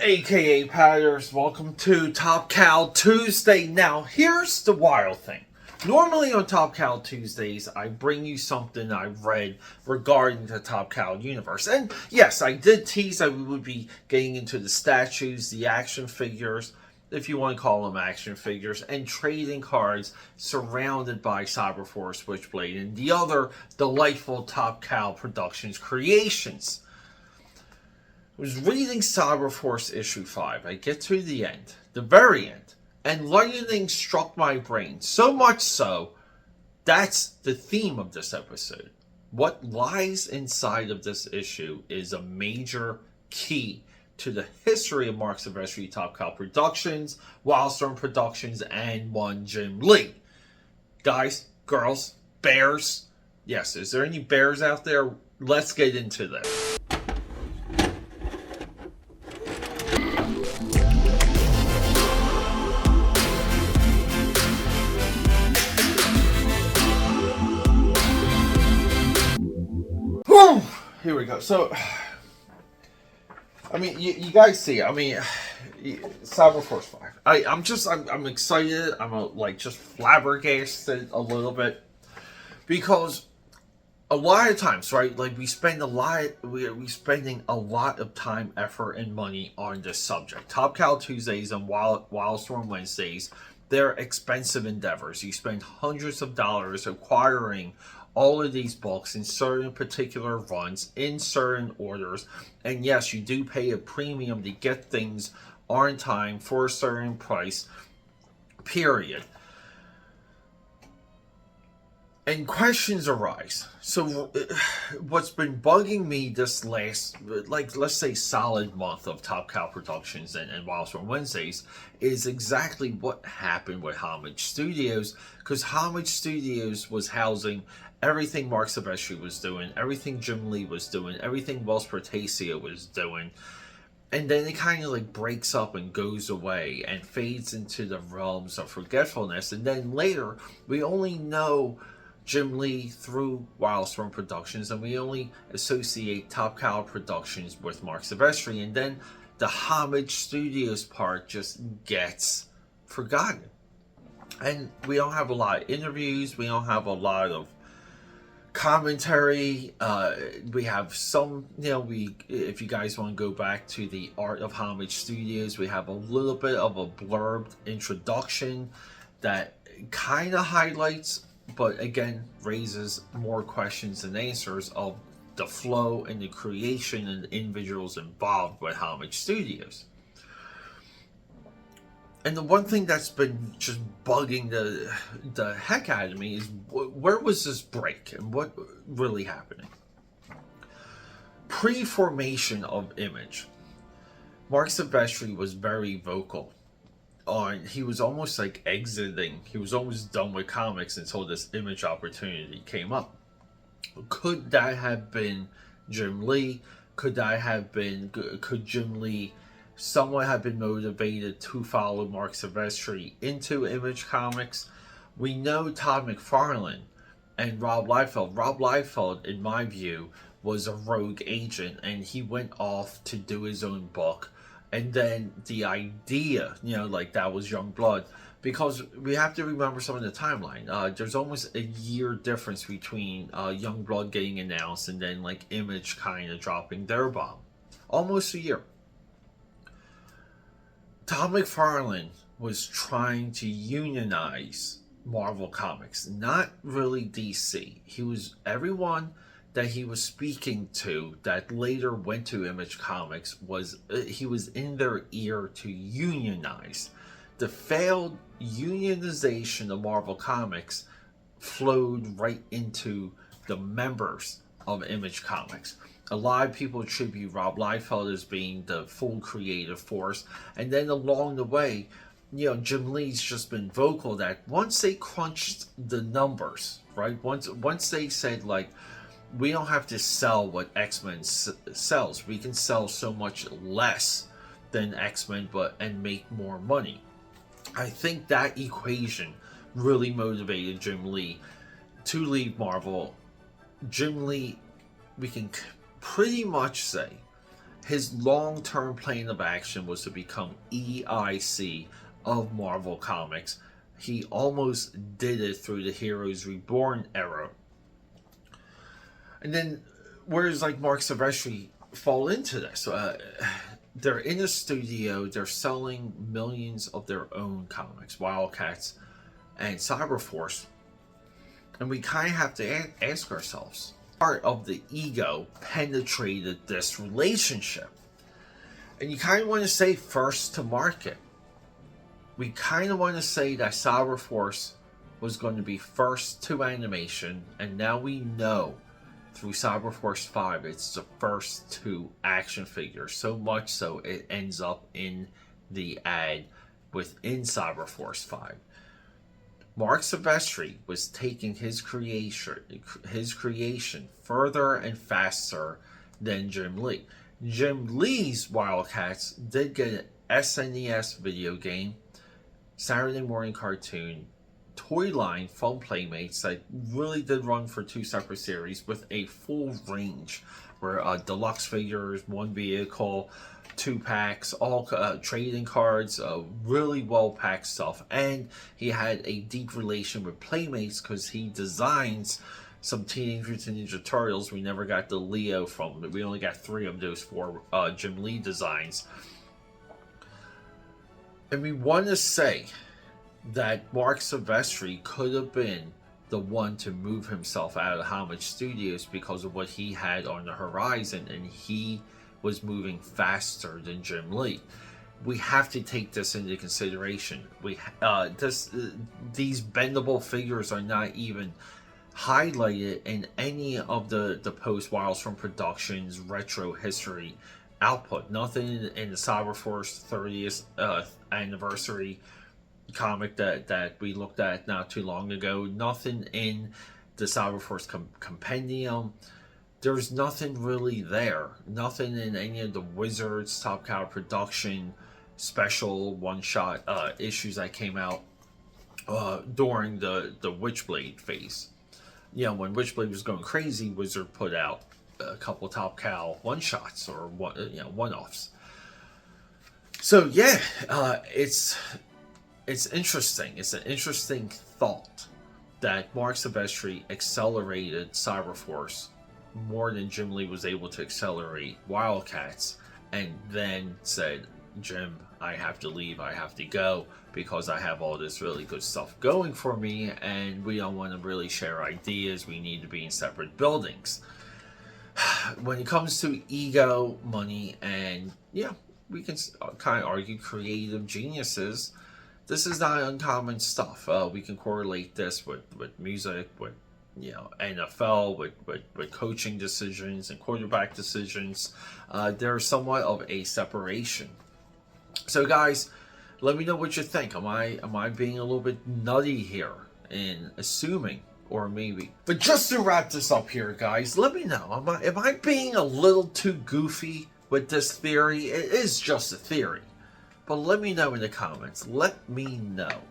AKA Padders, welcome to Top Cal Tuesday. Now, here's the wild thing. Normally on Top Cal Tuesdays, I bring you something I've read regarding the Top Cal universe. And yes, I did tease that we would be getting into the statues, the action figures, if you want to call them action figures, and trading cards surrounded by Cyberforce, Switchblade, and the other delightful Top Cal Productions creations. I was reading Cyberforce issue 5. I get to the end, the very end, and lightning struck my brain. So much so, that's the theme of this episode. What lies inside of this issue is a major key to the history of Mark Silvestri, Top Cal Productions, Wildstorm Productions, and one Jim Lee. Guys, girls, bears. Yes, is there any bears out there? Let's get into this. Here we go. So, I mean, you guys see, I mean, Cyberforce 5. I'm excited. I'm just flabbergasted a little bit because a lot of times, right? Like we're spending a lot of time, effort, and money on this subject. Top Cal Tuesdays and Wildstorm Wednesdays, they're expensive endeavors. You spend hundreds of dollars acquiring all of these books in certain particular runs, in certain orders, and yes, you do pay a premium to get things on time for a certain price, period. And questions arise. So what's been bugging me this last, let's say solid month of Top Cal Productions and Wildstorm Wednesdays is exactly what happened with Homage Studios, because Homage Studios was housing everything Mark Silvestri was doing, everything Jim Lee was doing, everything Wells Portacio was doing, and then it kind of breaks up and goes away and fades into the realms of forgetfulness, and then later we only know Jim Lee through Wildstorm Productions, and we only associate Top Cal Productions with Mark Silvestri, and then the Homage Studios part just gets forgotten. And we don't have a lot of interviews, we don't have a lot of commentary. We have some, if you guys want to go back to the Art of Homage Studios, we have a little bit of a blurbed introduction that kind of highlights, but again raises more questions than answers of the flow and the creation and the individuals involved with Homage Studios. And the one thing that's been just bugging the heck out of me is where was this break and what really happening? Pre-formation of Image, Mark Silvestri was very vocal on, he was almost exiting, he was almost done with comics until this Image opportunity came up. Could that have been Jim Lee? Could Jim Lee somewhat have been motivated to follow Mark Silvestri into Image Comics? We know Todd McFarlane and Rob Liefeld. Rob Liefeld, in my view, was a rogue agent, and he went off to do his own book. And then the idea, that was Young Blood, because we have to remember some of the timeline. There's almost a year difference between Young Blood getting announced and then Image kind of dropping their bomb. Almost a year. Todd McFarlane was trying to unionize Marvel Comics, not really DC. Everyone that he was speaking to that later went to Image Comics he was in their ear to unionize. The failed unionization of Marvel Comics flowed right into the members of Image Comics. A lot of people attribute Rob Liefeld as being the full creative force, and then along the way, Jim Lee's just been vocal that once they crunched the numbers, right? Once they said we don't have to sell what X-Men sells, we can sell so much less than X-Men, and make more money. I think that equation really motivated Jim Lee to leave Marvel. Jim Lee, we can pretty much say, his long-term plan of action was to become EIC of Marvel Comics. He almost did it through the Heroes Reborn era. And then, where does like Mark Silvestri fall into this? They're in a studio, they're selling millions of their own comics, Wildcats and Cyberforce. And we kind of have to ask ourselves, part of the ego penetrated this relationship. And you kind of want to say first to market. We kind of want to say that Cyberforce was going to be first to animation, and now we know through Cyberforce 5 it's the first to action figures, so much so it ends up in the ad within Cyberforce 5. Mark Silvestri was taking his creation further and faster than Jim Lee. Jim Lee's Wildcats did get an SNES video game, Saturday morning cartoon, toy line from Playmates that really did run for 2 separate series with a full range where deluxe figures, 1 vehicle, 2 packs, all trading cards, really well packed stuff. And he had a deep relation with Playmates because he designs some Teenage Mutant Ninja Turtles. We never got the Leo from them. We only got 3 of those 4 Jim Lee designs. And we want to say that Mark Silvestri could have been the one to move himself out of Homage Studios because of what he had on the horizon, and he was moving faster than Jim Lee. We have to take this into consideration. These bendable figures are not even highlighted in any of the post Wilds from Productions retro history output. Nothing in the Cyberforce 30th anniversary comic that we looked at not too long ago. Nothing in the Cyberforce compendium. There's nothing really there. Nothing in any of the Wizards Top Cow production special one-shot issues that came out during the Witchblade phase. You know, when Witchblade was going crazy, Wizard put out a couple Top Cow one-shots or one-offs. So yeah, it's interesting. It's an interesting thought that Mark Silvestri accelerated Cyberforce more than Jim Lee was able to accelerate Wildcats, and then said, Jim, I have to leave, I have to go, because I have all this really good stuff going for me, and we don't want to really share ideas, we need to be in separate buildings. When it comes to ego, money, and yeah, we can kind of argue creative geniuses, this is not uncommon stuff. We can correlate this with music, with NFL, with coaching decisions and quarterback decisions. There's somewhat of a separation. So guys, let me know what you think. Am I being a little bit nutty here in assuming, or maybe? But just to wrap this up here, guys, let me know. Am I being a little too goofy with this theory? It is just a theory. But let me know in the comments. Let me know.